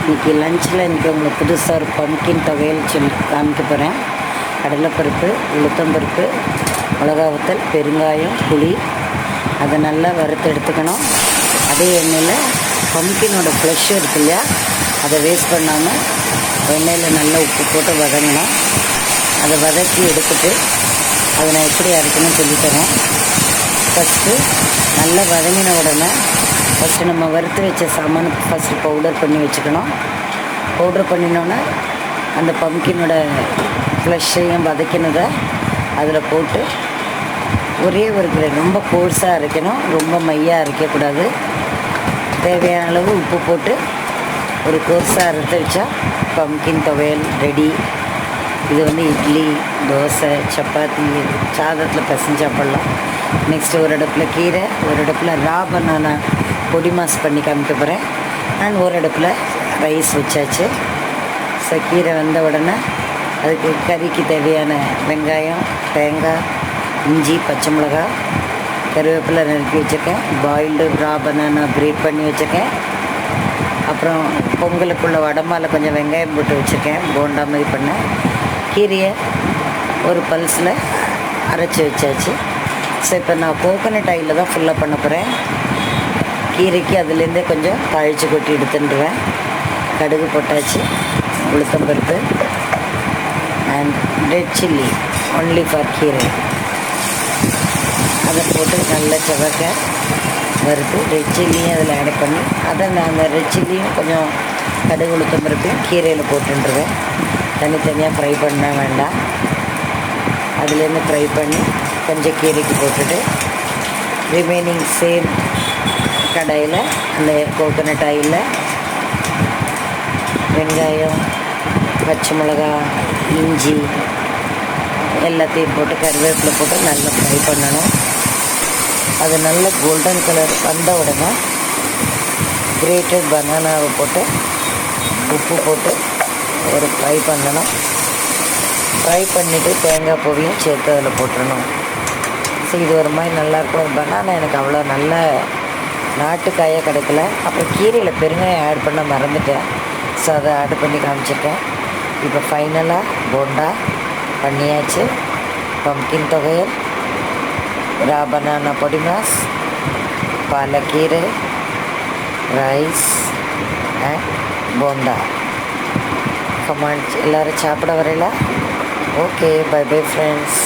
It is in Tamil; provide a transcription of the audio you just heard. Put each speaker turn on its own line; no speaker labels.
இன்றைக்கி லஞ்சில் உங்களுக்கு புதுசாக ஒரு பம்கின் துவையல் சொல்லி காமிக்க போகிறேன். கடலைப்பருப்பு, உளுத்தம்பருப்பு, மிளகா வத்தல், பெருங்காயம், புளி அதை நல்லா வறுத்து எடுத்துக்கணும். அதே எண்ணெயில் பம்கினோட ஃப்ளஷ் இருக்கு இல்லையா, அதை வேஸ்ட் பண்ணாமல் எண்ணெயில் நல்லா உப்பு போட்டு வதங்கணும். அதை வதக்கி எடுத்துட்டு அதை நான் எப்படி அரைக்கணும்னு சொல்லித்தரேன். ஃபஸ்ட்டு நல்லா வதங்கின உடனே ஃபஸ்ட்டு நம்ம வறுத்து வச்ச சாமானை ஃபஸ்ட்டு பவுடர் பண்ணி வச்சுக்கணும். பவுடர் பண்ணினோன்னே அந்த பம்கினோட ஃப்ளஷ்ஷையும் வதக்கினதை அதில் போட்டு ஒரே ஒரு கிரைண்ட், ரொம்ப கோர்ஸாக அரைக்கணும், ரொம்ப மையாக அரைக்கக்கூடாது. தேவையான அளவு உப்பு போட்டு ஒரு கோர்ஸாக அரைத்து வச்சா பம்கின் துவையல் ரெடி. இது இட்லி, தோசை, சப்பாத்தி, சாதத்தில் பிசைஞ்சு சாப்பிட்லாம். நெக்ஸ்ட்டு ஒரு அடுப்பில் கீரை, ஒரு அடுப்பில் ரா பனானா பொடி மாஸ் பண்ணி காமிக்க போகிறேன். அண்ட் ஒரு அடுப்பில் ரைஸ் வச்சாச்சு. ஸோ கீரை வந்த உடனே அதுக்கு கறிக்கு தேவையான வெங்காயம், தேங்காய், இஞ்சி, பச்சை மிளகா, கருவேப்பிலை நறுக்கி வச்சுருக்கேன். பாயில்டு ரா பனானா கிரேட் பண்ணி வச்சுருக்கேன். அப்புறம் பொங்கலுக்குள்ள வடமாவில் கொஞ்சம் வெங்காயம் போட்டு வச்சுருக்கேன், போண்டா மாதிரி பண்ணேன். கீரையை ஒரு பல்ஸில் அரைச்சி வச்சாச்சு. ஸோ இப்போ நான் கோகோனட் ஆயிலில் தான் ஃபுல்லாக பண்ண போகிறேன். கீரைக்கு அதுலேருந்தே கொஞ்சம் தாளித்து கொட்டி எடுத்துட்டுருவேன். கடுகு போட்டாச்சு, உளுத்தம்பருப்பு and red chilli only for கீரை அதை போட்டு நல்லா செவக்க வறுத்து ரெட் சில்லியும் அதில் ஆட் பண்ணி அதை நான் அந்த ரெட் சில்லியும் கொஞ்சம் கடுகு உளுத்தம்பருப்பையும் கீரையில் போட்டுருவேன். தனித்தனியாக ஃப்ரை பண்ண வேண்டாம். அதுலேருந்து ஃப்ரை பண்ணி கொஞ்சம் கீரைக்கு போட்டுட்டு ரிமைனிங் சேம் கடாயில் அந்த கோகோனட் ஆயிலில் வெங்காயம், பச்சை மிளகா, இஞ்சி எல்லாத்தையும் போட்டு கருவேப்பிலை போட்டு நல்லா ஃப்ரை பண்ணணும். அது நல்ல கோல்டன் கலர் வந்த உடனே கிரேட்டட் பனானாவை போட்டு உப்பு போட்டு ஒரு ஃப்ரை பண்ணணும். ஃப்ரை பண்ணிவிட்டு தேங்காய் பூவையும் சேர்த்து அதில் போட்டுடணும். ஸோ இது ஒரு மாதிரி நல்லாயிருக்கும். பனானா எனக்கு அவ்வளோ நல்ல நாட்டுக்காயாக கிடைக்கல. அப்புறம் கீரையில் பெருங்காயம் ஆட் பண்ண மறந்துட்டேன். ஸோ அதை ஆட் பண்ணி காமிச்சிருக்கேன். இப்போ ஃபைனலாக போண்டா பண்ணியாச்சு. பம்கின் துவையல், ரா பனானா பொடி மாஸ், பாலக்கீரை, ரைஸ் அண்ட் போண்டா. கமாண்ட் எல்லோரும் சாப்பிட வரையில. Okay, bye bye friends.